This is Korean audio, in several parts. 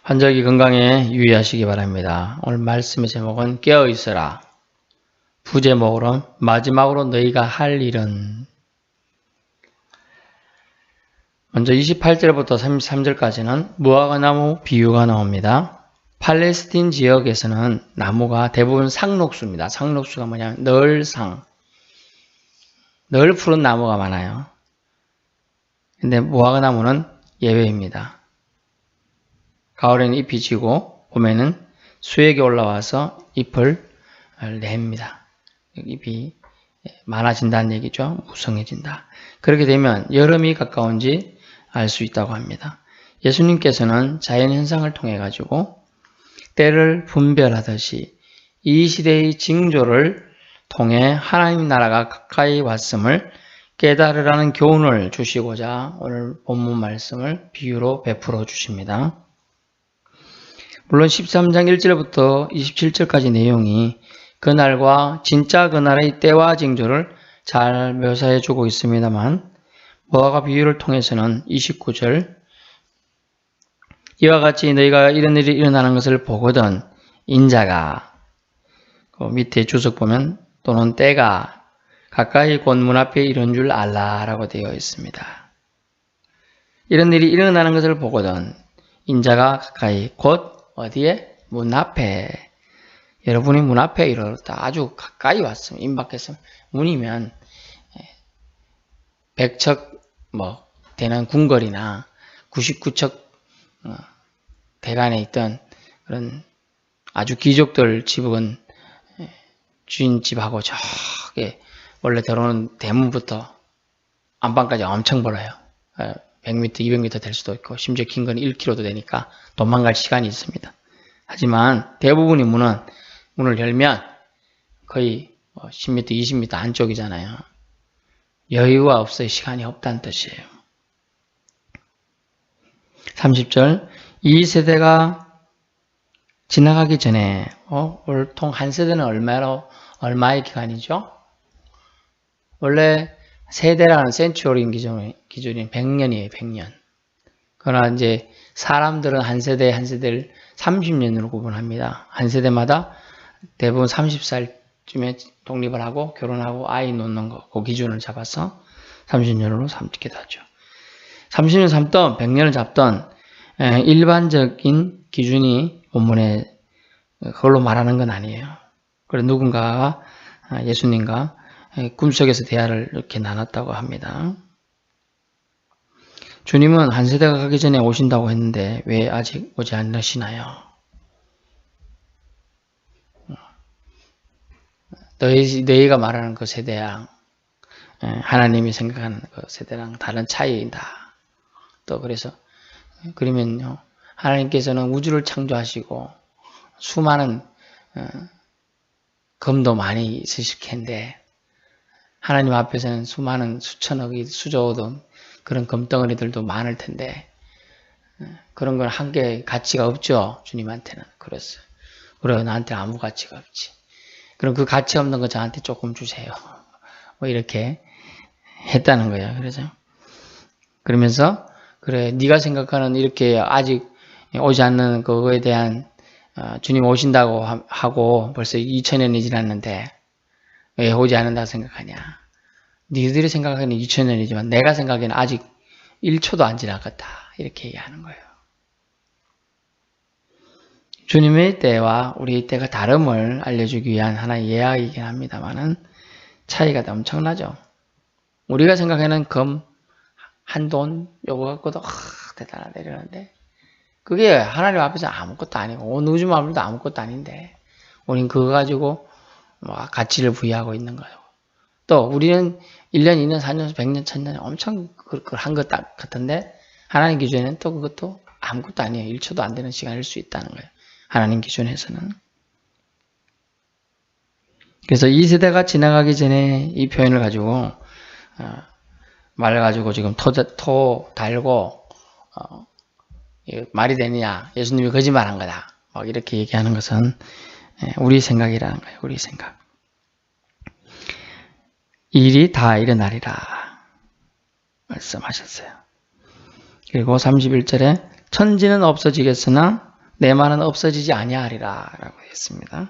환절기 건강에 유의하시기 바랍니다. 오늘 말씀의 제목은 깨어있어라. 부제목으로 마지막으로 너희가 할 일은. 먼저 28절부터 33절까지는 무화과나무 비유가 나옵니다. 팔레스틴 지역에서는 나무가 대부분 상록수입니다. 상록수가 뭐냐면 늘 푸른 나무가 많아요. 근데 무화과나무는 예외입니다. 가을에는 잎이 지고 봄에는 수액이 올라와서 잎을 냅니다. 잎이 많아진다는 얘기죠. 무성해진다. 그렇게 되면 여름이 가까운지 알 수 있다고 합니다. 예수님께서는 자연현상을 통해 가지고 때를 분별하듯이 이 시대의 징조를 통해 하나님 나라가 가까이 왔음을 깨달으라는 교훈을 주시고자 오늘 본문 말씀을 비유로 베풀어 주십니다. 물론 13장 1절부터 27절까지 내용이 그날과 진짜 그날의 때와 징조를 잘 묘사해 주고 있습니다만 무화과 비유를 통해서는 29절 이와 같이 너희가 이런 일이 일어나는 것을 보거든 인자가 그 밑에 주석 보면 또는 때가 가까이 곧 문 앞에 이른 줄 알라라고 되어 있습니다. 이런 일이 일어나는 것을 보거든 인자가 가까이 곧 어디에? 문 앞에. 여러분이 문 앞에 이르렀다. 아주 가까이 왔으면 임박했으면 문이면 100척 되는 궁궐이나 99척 대간에 있던 그런 아주 귀족들 집은 주인 집하고 저기 원래 들어오는 대문부터 안방까지 엄청 멀어요. 100m, 200m 될 수도 있고 심지어 긴 건 1km도 되니까 도망갈 시간이 있습니다. 하지만 대부분의 문을 열면 거의 10m, 20m 안쪽이잖아요. 여유가 없어요. 시간이 없다는 뜻이에요. 30절 이 세대가 지나가기 전에 올통 한 세대는 얼마의 기간이죠? 원래 세대라는 센츄어리 기준이 100년이에요. 100년. 그러나 이제 사람들은 한 세대를 30년으로 구분합니다. 한 세대마다 대부분 30살쯤에 독립을 하고 결혼하고 아이 놓는 거, 그 기준을 잡아서 30년으로 삼기도 하죠. 30년 삼던 100년을 잡던 일반적인 기준이 본문에 그걸로 말하는 건 아니에요. 그래서 누군가가 예수님과 꿈속에서 대화를 이렇게 나눴다고 합니다. 주님은 한 세대가 가기 전에 오신다고 했는데 왜 아직 오지 않으시나요? 너희가 말하는 그 세대랑 하나님이 생각하는 그 세대랑 다른 차이다. 또 그러면요 하나님께서는 우주를 창조하시고 수많은 금도 많이 있으실 텐데 하나님 앞에서는 수많은 수천억이 수조도 그런 금덩어리들도 많을 텐데 그런 건 한계 가치가 없죠. 주님한테는. 그래서 나한테 아무 가치가 없지. 그럼 그 가치 없는 거 저한테 조금 주세요. 이렇게 했다는 거예요. 그러면서 그래 네가 생각하는 이렇게 아직 오지 않는 그거에 대한 주님 오신다고 하고 벌써 2000년이 지났는데 왜 오지 않는다고 생각하냐. 너희들이 생각하기는 2000년이지만 내가 생각하기는 아직 1초도 안 지나갔다. 이렇게 얘기하는 거예요. 주님의 때와 우리의 때가 다름을 알려주기 위한 하나의 예약이긴 합니다만은 차이가 엄청나죠. 우리가 생각하는 한 돈 요거 갖고도 대단하다 이러는데 그게 하나님 앞에서 아무것도 아니고 온 우주 만물도 아무것도 아닌데 우린 그거 가지고 가치를 부여하고 있는 거예요. 또 우리는 1년, 2년, 4년, 100년, 1000년 엄청 한 것 같은데 하나님 기준에는 또 그것도 아무것도 아니에요. 1초도 안 되는 시간일 수 있다는 거예요. 하나님 기준에서는. 그래서 이 세대가 지나가기 전에 이 표현을 가지고 말을 가지고 지금 토 달고 말이 되느냐 예수님이 거짓말한 거다 이렇게 얘기하는 것은 우리 생각이라는 거예요. 우리 생각. 일이 다 일어나리라 말씀하셨어요. 그리고 31절에 천지는 없어지겠으나 내 말은 없어지지 아니하리라 라고 했습니다.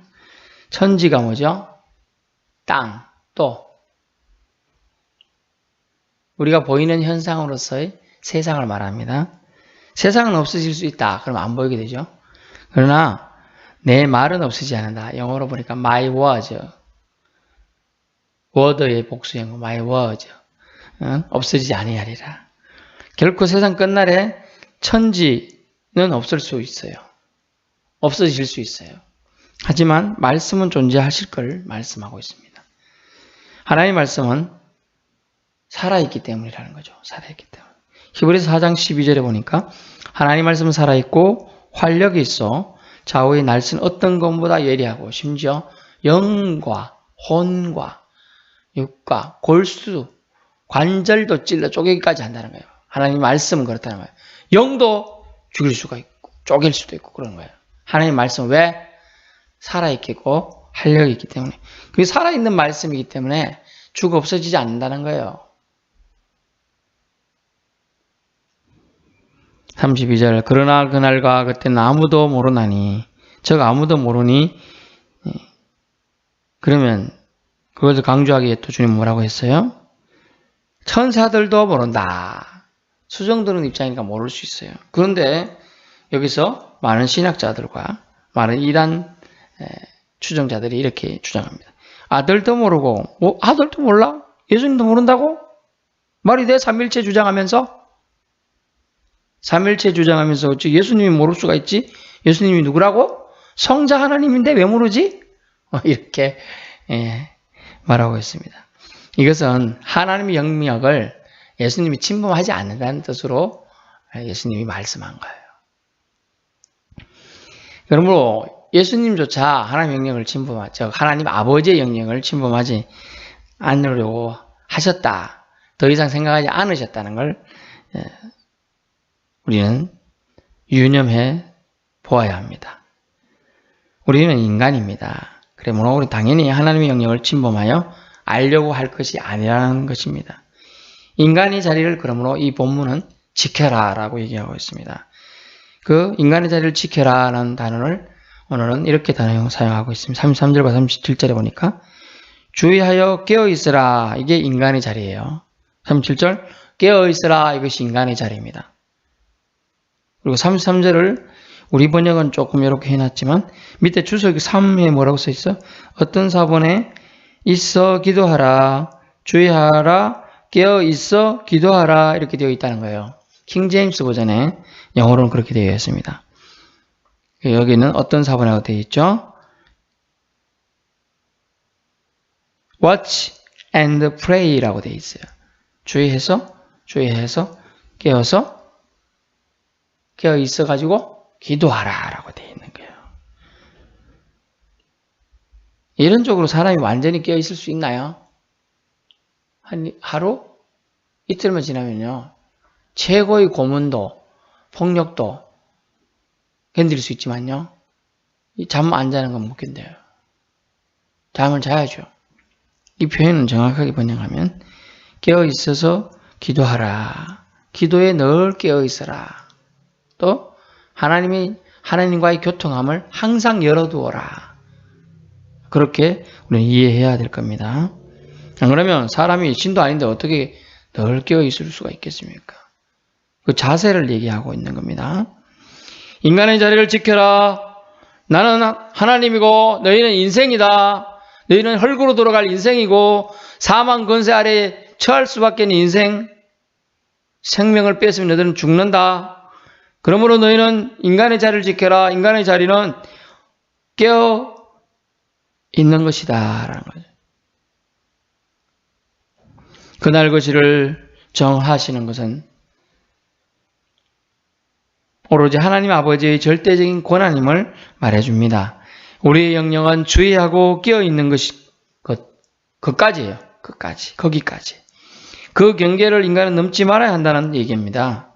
천지가 뭐죠? 땅, 또 우리가 보이는 현상으로서의 세상을 말합니다. 세상은 없어질 수 있다. 그러면 안 보이게 되죠. 그러나 내 말은 없어지지 않는다. 영어로 보니까 my word, word의 복수형 my word, 없어지지 아니하리라. 결코 세상 끝날에 천지는 없을 수 있어요. 없어질 수 있어요. 하지만 말씀은 존재하실 걸 말씀하고 있습니다. 하나님의 말씀은 살아있기 때문이라는 거죠. 살아있기 때문에. 히브리서 4장 12절에 보니까 하나님 말씀은 살아있고 활력이 있어 좌우의 날선 어떤 것보다 예리하고 심지어 영과 혼과 육과 골수 관절도 찔러 쪼개기까지 한다는 거예요. 하나님 말씀은 그렇다는 거예요. 영도 죽일 수가 있고 쪼갤 수도 있고 그런 거예요. 하나님 말씀은 왜? 살아있겠고 활력이 있기 때문에. 그게 살아있는 말씀이기 때문에 죽어 없어지지 않는다는 거예요. 32절 그러나 그날과 그때는 아무도 모르나니 즉 아무도 모르니 그러면 그것을 강조하기 위해 또 주님 뭐라고 했어요? 천사들도 모른다. 수정들은 입장이니까 모를 수 있어요. 그런데 여기서 많은 신학자들과 많은 이단 추정자들이 이렇게 주장합니다. 아들도 모르고 아들도 몰라? 예수님도 모른다고? 말이 돼? 삼일체 주장하면서? 삼일체 주장하면서 어찌 예수님이 모를 수가 있지? 예수님이 누구라고? 성자 하나님인데 왜 모르지? 이렇게 말하고 있습니다. 이것은 하나님의 영역을 예수님이 침범하지 않는다는 뜻으로 예수님이 말씀한 거예요. 그러므로 예수님조차 하나님의 영역을 즉 하나님 아버지의 영역을 침범하지 않으려고 하셨다. 더 이상 생각하지 않으셨다는 걸 우리는 유념해 보아야 합니다. 우리는 인간입니다. 그러므로 우리 당연히 하나님의 영역을 침범하여 알려고 할 것이 아니라는 것입니다. 인간의 자리를 그러므로 이 본문은 지켜라 라고 얘기하고 있습니다. 그 인간의 자리를 지켜라 라는 단어를 오늘은 이렇게 사용하고 있습니다. 33절과 37절에 보니까 주의하여 깨어있으라 이게 인간의 자리예요. 37절 깨어있으라 이것이 인간의 자리입니다. 그리고 33절을 우리 번역은 조금 이렇게 해놨지만 밑에 주석 3에 뭐라고 써있어? 어떤 사본에 있어 기도하라 주의하라 깨어있어 기도하라 이렇게 되어 있다는 거예요. 킹제임스 버전에 영어로는 그렇게 되어 있습니다. 여기는 어떤 사본이라고 되어 있죠? Watch and pray라고 되어 있어요. 주의해서 깨어서 깨어 있어가지고 기도하라 라고 되어 있는 거예요. 이런 쪽으로 사람이 완전히 깨어 있을 수 있나요? 하루? 이틀만 지나면요. 최고의 고문도 폭력도 견딜 수 있지만요. 잠 안 자는 건 못 견뎌요. 잠을 자야죠. 이 표현은 정확하게 번역하면 깨어 있어서 기도하라. 기도에 늘 깨어 있어라. 또 하나님과의 교통함을 항상 열어두어라. 그렇게 우리는 이해해야 될 겁니다. 안 그러면 사람이 신도 아닌데 어떻게 늘 깨어 있을 수가 있겠습니까? 그 자세를 얘기하고 있는 겁니다. 인간의 자리를 지켜라. 나는 하나님이고 너희는 인생이다. 너희는 흙으로 돌아갈 인생이고 사망 권세 아래 처할 수밖에 없는 인생. 생명을 뺏으면 너희는 죽는다. 그러므로 너희는 인간의 자리를 지켜라. 인간의 자리는 깨어 있는 것이다. 라는 거죠. 그날 것을 정하시는 것은 오로지 하나님 아버지의 절대적인 권한임을 말해줍니다. 우리의 영역은 주의하고 깨어있는 그까지예요. 거기까지. 그 경계를 인간은 넘지 말아야 한다는 얘기입니다.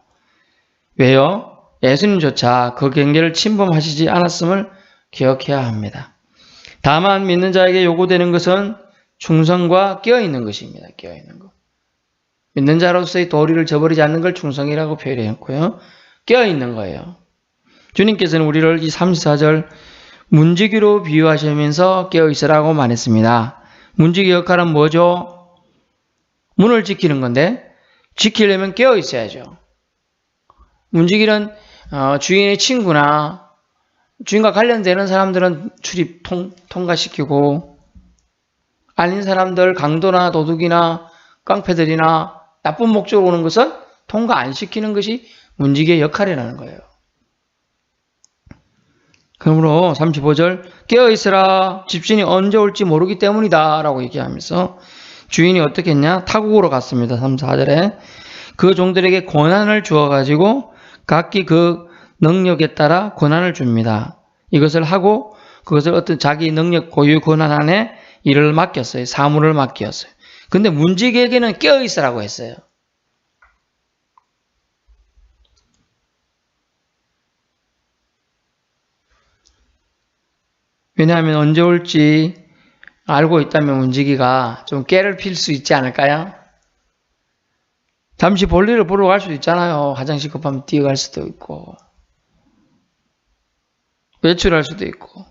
왜요? 예수님조차 그 경계를 침범하시지 않았음을 기억해야 합니다. 다만 믿는 자에게 요구되는 것은 충성과 깨어있는 것입니다. 깨어있는 것. 믿는 자로서의 도리를 저버리지 않는 걸 충성이라고 표현했고요. 깨어있는 거예요. 주님께서는 우리를 이 34절 문지기로 비유하시면서 깨어있으라고 말했습니다. 문지기 역할은 뭐죠? 문을 지키는 건데 지키려면 깨어있어야죠. 문지기는 주인의 친구나 주인과 관련되는 사람들은 출입 통과시키고 아닌 사람들 강도나 도둑이나 깡패들이나 나쁜 목적으로 오는 것은 통과 안 시키는 것이 문지기의 역할이라는 거예요. 그러므로 35절 깨어있으라 집주인이 언제 올지 모르기 때문이다 라고 얘기하면서 주인이 어떻게 했냐? 타국으로 갔습니다. 34절에 그 종들에게 권한을 주어가지고 각기 그 능력에 따라 권한을 줍니다. 이것을 하고 그것을 어떤 자기 능력 고유 권한 안에 일을 맡겼어요. 사물을 맡겼어요. 근데 문지기에게는 깨어있으라고 했어요. 왜냐하면 언제 올지 알고 있다면 문지기가 좀 깨를 필 수 있지 않을까요? 잠시 볼일을 보러 갈 수도 있잖아요. 화장실 급하면 뛰어갈 수도 있고 외출할 수도 있고.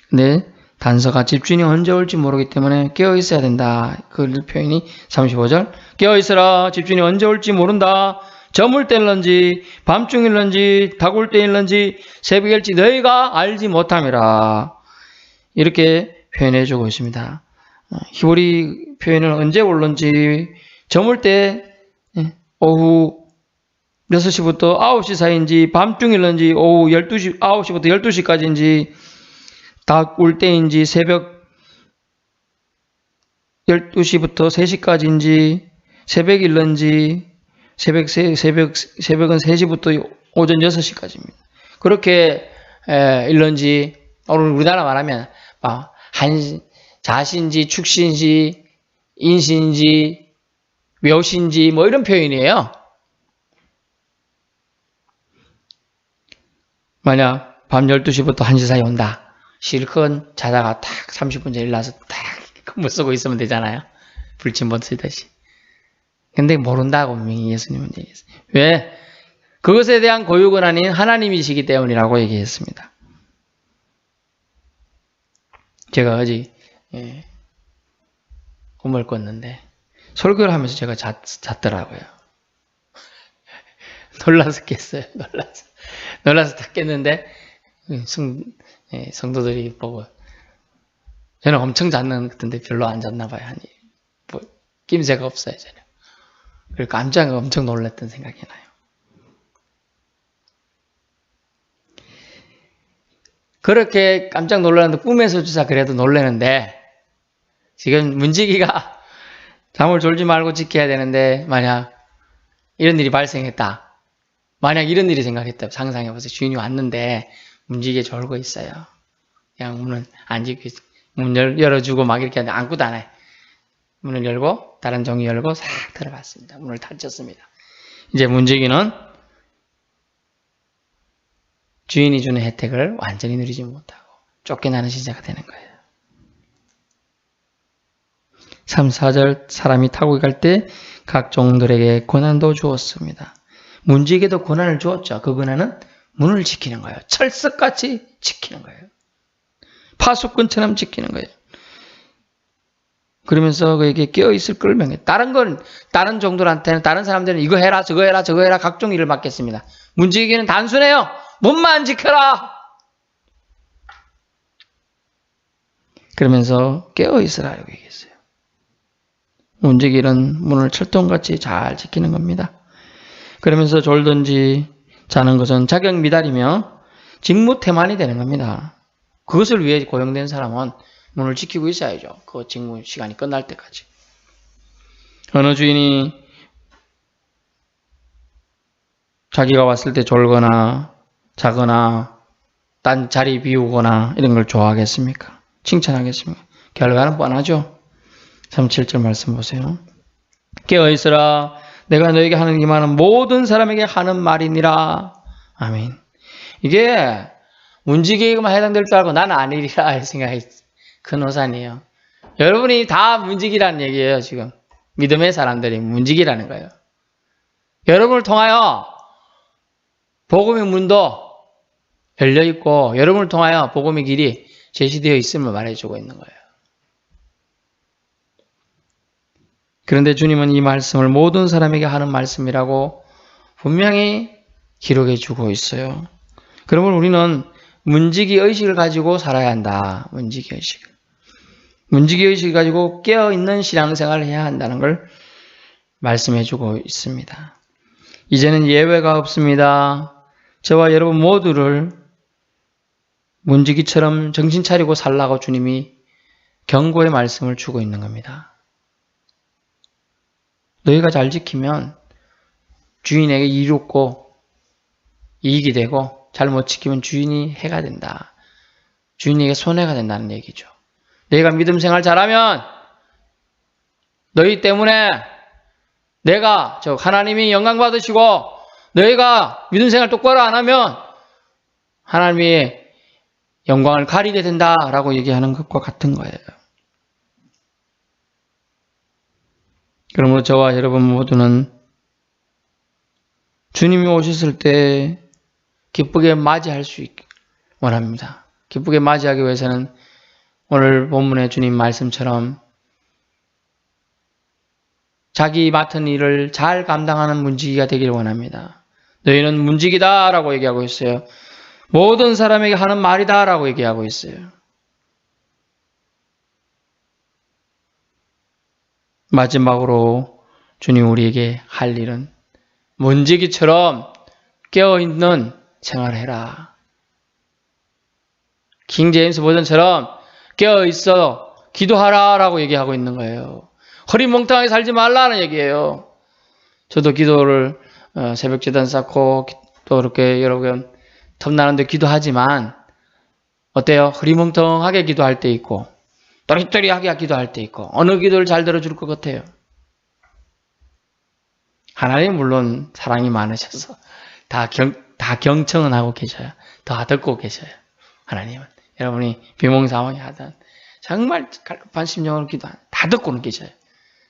근데 단서가 집주인이 언제 올지 모르기 때문에 깨어있어야 된다. 그 표현이 35절 깨어있으라 집주인이 언제 올지 모른다. 저물 때일런지 밤중일런지 다굴 때일런지 새벽일지 너희가 알지 못함이라. 이렇게 표현해주고 있습니다. 히브리 표현은 언제 올런지 저물 때 오후 6시부터 9시 사이인지 밤중일런지 오후 9시부터 12시까지인지 다굴 때인지 새벽 12시부터 3시까지인지 새벽일런지 새벽은 3시부터 오전 6시까지입니다. 그렇게 일런지 오늘 우리나라 말하면 자신지 축신지 인신지 묘신지 뭐 이런 표현이에요. 만약 밤 12시부터 1시 사이 온다. 실컷 자다가 딱 30분 전에 일어나서 딱 건물 쓰고 있으면 되잖아요. 불침번 쓰듯이. 근데 모른다고 분명히 예수님은 얘기했어요. 왜? 그것에 대한 고유권 아닌 하나님이시기 때문이라고 얘기했습니다. 제가 어제 꿈을 꿨는데 설교를 하면서 제가 잤더라고요. 놀라서 깼어요. 놀라서 다 깼는데 성도들이 보고 저는 엄청 잤는 것 같은데 별로 안 잤나 봐요. 뭐 낌새가 없어요. 저는. 그리고 깜짝 엄청 놀랐던 생각이 나요. 그렇게 깜짝 놀랐는데 꿈에서 주사 그래도 놀라는데 지금 문지기가 잠을 졸지 말고 지켜야 되는데 만약 이런 일이 발생했다. 만약 이런 일이 생각했다. 상상해보세요. 주인이 왔는데 문지기에 졸고 있어요. 그냥 문을 안 지키고 있어요. 문을 열어주고 막 이렇게 하는데 안고도 안 해. 문을 열고 다른 종이 열고 싹 들어갔습니다. 문을 닫혔습니다. 이제 문지기는 주인이 주는 혜택을 완전히 누리지 못하고 쫓겨나는 시대가 되는 거예요. 3, 4절 사람이 타고 갈 때 각 종들에게 권한도 주었습니다. 문지기에도 권한을 주었죠. 그 권한은 문을 지키는 거예요. 철석같이 지키는 거예요. 파수꾼처럼 지키는 거예요. 그러면서 그에게 깨어있을 걸 명해. 다른 종들한테는, 다른 사람들은 이거 해라, 저거 해라, 저거 해라, 각종 일을 맡겼습니다. 문지기는 단순해요. 문만 지켜라! 그러면서 깨어있으라고 얘기했어요. 문지기는 문을 철통같이 잘 지키는 겁니다. 그러면서 졸든지 자는 것은 자격 미달이며 직무태만이 되는 겁니다. 그것을 위해 고용된 사람은 문을 지키고 있어야죠. 그 직무 시간이 끝날 때까지. 어느 주인이 자기가 왔을 때 졸거나 자거나 딴 자리 비우거나 이런 걸 좋아하겠습니까? 칭찬하겠습니까? 결과는 뻔하죠. 37절 말씀 보세요. 깨어있으라 내가 너에게 하는 이 말은 모든 사람에게 하는 말이니라. 아멘. 이게 문지기에게만 해당될 줄 알고 나는 아니리라 할 생각이 큰 오산이에요. 여러분이 다 문지기라는 얘기예요. 지금 믿음의 사람들이 문지기라는 거예요. 여러분을 통하여 복음의 문도 열려있고 여러분을 통하여 복음의 길이 제시되어 있음을 말해주고 있는 거예요. 그런데 주님은 이 말씀을 모든 사람에게 하는 말씀이라고 분명히 기록해주고 있어요. 그러면 우리는 문지기 의식을 가지고 살아야 한다. 문지기 의식. 문지기 의식을 가지고 깨어있는 신앙생활을 해야 한다는 걸 말씀해주고 있습니다. 이제는 예외가 없습니다. 저와 여러분 모두를 문지기처럼 정신 차리고 살라고 주님이 경고의 말씀을 주고 있는 겁니다. 너희가 잘 지키면 주인에게 이롭고 이익이 되고 잘못 지키면 주인이 해가 된다. 주인에게 손해가 된다는 얘기죠. 너희가 믿음 생활 잘하면 너희 때문에 내가 하나님이 영광 받으시고 너희가 믿음 생활 똑바로 안 하면 하나님이 영광을 가리게 된다라고 얘기하는 것과 같은 거예요. 그러므로 저와 여러분 모두는 주님이 오셨을 때 기쁘게 맞이할 수 있기 원합니다. 기쁘게 맞이하기 위해서는 오늘 본문의 주님 말씀처럼 자기 맡은 일을 잘 감당하는 문지기가 되기를 원합니다. 너희는 문지기다 라고 얘기하고 있어요. 모든 사람에게 하는 말이다 라고 얘기하고 있어요. 마지막으로 주님 우리에게 할 일은 문지기처럼 깨어있는 생활을 해라. 킹 제임스 버전처럼 깨어있어 기도하라 라고 얘기하고 있는 거예요. 허리몽땅하게 살지 말라는 얘기예요. 저도 기도를 새벽 제단 쌓고 또 이렇게 여러 번 틈나는데 기도하지만 어때요? 허리몽땅하게 기도할 때 있고 또리또리하게 기도할 때 있고 어느 기도를 잘 들어줄 것 같아요? 하나님 물론 사랑이 많으셔서 다 경청은 하고 계셔요. 다 듣고 계셔요. 하나님은 여러분이 비몽사몽이 하든 정말 갈급한 심령으로 기도하는 다 듣고는 계셔요.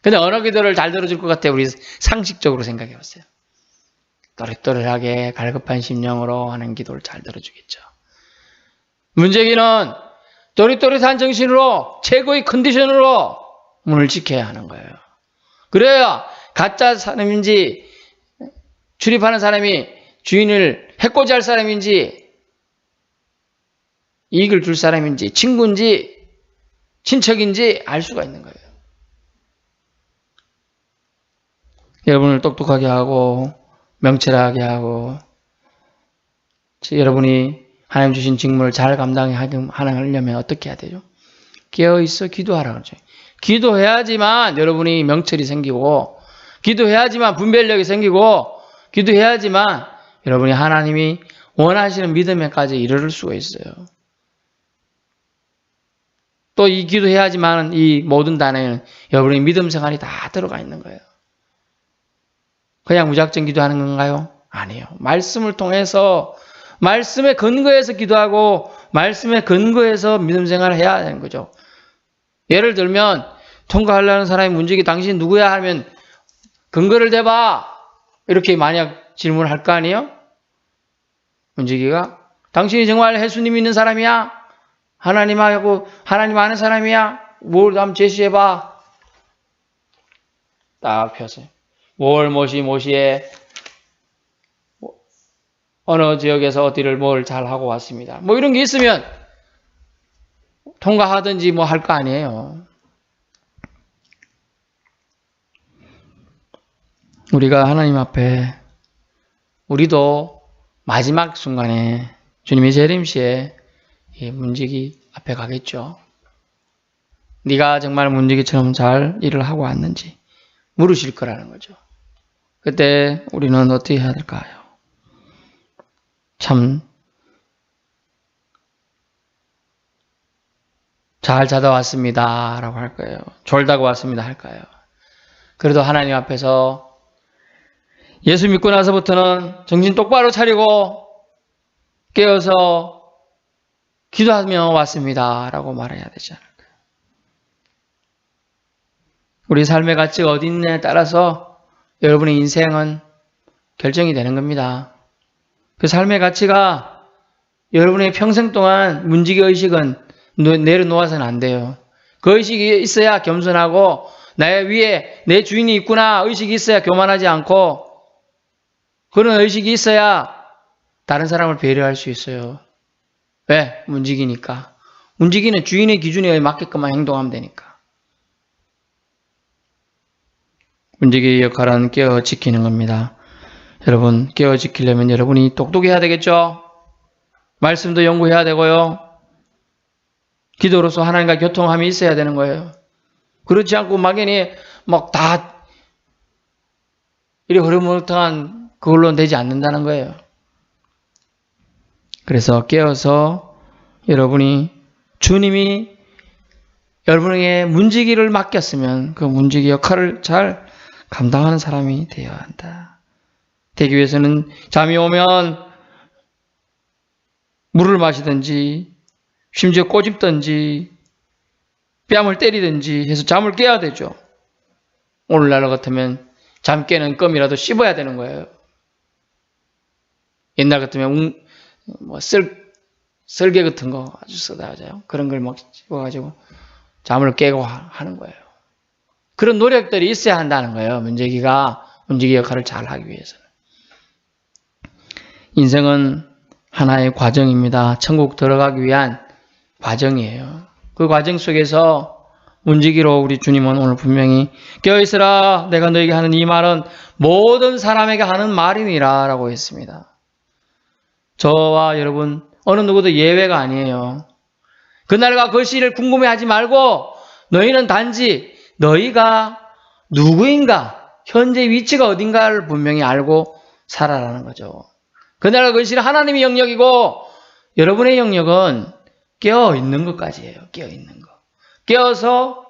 근데 어느 기도를 잘 들어줄 것 같아요? 우리 상식적으로 생각해 보세요. 또렷또렷하게 갈급한 심령으로 하는 기도를 잘 들어주겠죠. 문제기는 또릿또릿한 정신으로 최고의 컨디션으로 문을 지켜야 하는 거예요. 그래야 가짜 사람인지 출입하는 사람이 주인을 해코지 할 사람인지 이익을 줄 사람인지 친구인지 친척인지 알 수가 있는 거예요. 여러분을 똑똑하게 하고 명철하게 하고 여러분이 하나님 주신 직무를 잘 감당하려면 어떻게 해야 되죠? 깨어있어 기도하라 그러죠. 기도해야지만 여러분이 명철이 생기고 기도해야지만 분별력이 생기고 기도해야지만 여러분이 하나님이 원하시는 믿음에까지 이르를 수가 있어요. 또 이 기도해야지만 이 모든 단에는 여러분의 믿음 생활이 다 들어가 있는 거예요. 그냥 무작정 기도하는 건가요? 아니에요. 말씀을 통해서 말씀에 근거해서 기도하고 말씀에 근거해서 믿음 생활을 해야 되는 거죠. 예를 들면 통과하려는 사람이 문제기 당신 누구야 하면 근거를 대봐 이렇게 만약 질문을 할 거 아니에요? 문제기가 당신이 정말 예수님 믿는 사람이야? 하나님하고 하나님 아는 사람이야? 뭘 한번 제시해봐. 딱 펴세요. 뭘 모시에 어느 지역에서 어디를 뭘 잘하고 왔습니다. 뭐 이런 게 있으면 통과하든지 뭐 할 거 아니에요. 우리가 하나님 앞에 우리도 마지막 순간에 주님의 재림시에 이 문지기 앞에 가겠죠. 네가 정말 문지기처럼 잘 일을 하고 왔는지 물으실 거라는 거죠. 그때 우리는 어떻게 해야 될까요? 참 잘 자다 왔습니다 라고 할 거예요. 졸다가 왔습니다 할까요? 그래도 하나님 앞에서 예수 믿고 나서부터는 정신 똑바로 차리고 깨어서 기도하며 왔습니다 라고 말해야 되지 않을까요? 우리 삶의 가치가 어디 있느냐에 따라서 여러분의 인생은 결정이 되는 겁니다. 그 삶의 가치가 여러분의 평생 동안 문지기 의식은 내려놓아서는 안 돼요. 그 의식이 있어야 겸손하고 나의 위에 내 주인이 있구나 의식이 있어야 교만하지 않고 그런 의식이 있어야 다른 사람을 배려할 수 있어요. 왜? 문지기니까. 문지기는 주인의 기준에 맞게끔만 행동하면 되니까. 문지기의 역할은 깨어 지키는 겁니다. 여러분 깨어 지키려면 여러분이 똑똑해야 되겠죠? 말씀도 연구해야 되고요. 기도로서 하나님과 교통함이 있어야 되는 거예요. 그렇지 않고 막연히 막 다 이렇게 흐르멍텅한 그걸로 되지 않는다는 거예요. 그래서 깨어서 여러분이 주님이 여러분에게 문지기를 맡겼으면 그 문지기 역할을 잘 감당하는 사람이 되어야 한다. 되기 위해서는 잠이 오면 물을 마시든지 심지어 꼬집든지 뺨을 때리든지 해서 잠을 깨야 되죠. 오늘날 같으면 잠 깨는 껌이라도 씹어야 되는 거예요. 옛날 같으면 썰개 같은 거 아주 쓰다하죠. 그런 걸 막 씹어가지고 잠을 깨고 하는 거예요. 그런 노력들이 있어야 한다는 거예요. 문지기 역할을 잘 하기 위해서는. 인생은 하나의 과정입니다. 천국 들어가기 위한 과정이에요. 그 과정 속에서 문지기로 우리 주님은 오늘 분명히 깨어있으라 내가 너에게 하는 이 말은 모든 사람에게 하는 말이니라 라고 했습니다. 저와 여러분 어느 누구도 예외가 아니에요. 그날과 그 시를 궁금해하지 말고 너희는 단지 너희가 누구인가 현재 위치가 어딘가를 분명히 알고 살아라는 거죠. 그날과 그 시는 하나님의 영역이고 여러분의 영역은 깨어있는 것까지예요. 깨어있는 거. 깨어서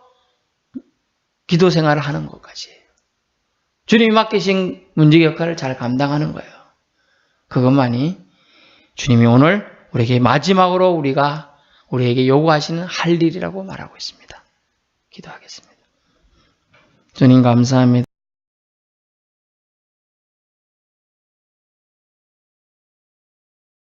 기도 생활을 하는 것까지예요. 주님이 맡기신 문지기 역할을 잘 감당하는 거예요. 그것만이 주님이 오늘 우리에게 마지막으로 우리에게 요구하시는 할 일이라고 말하고 있습니다. 기도하겠습니다. 주님 감사합니다.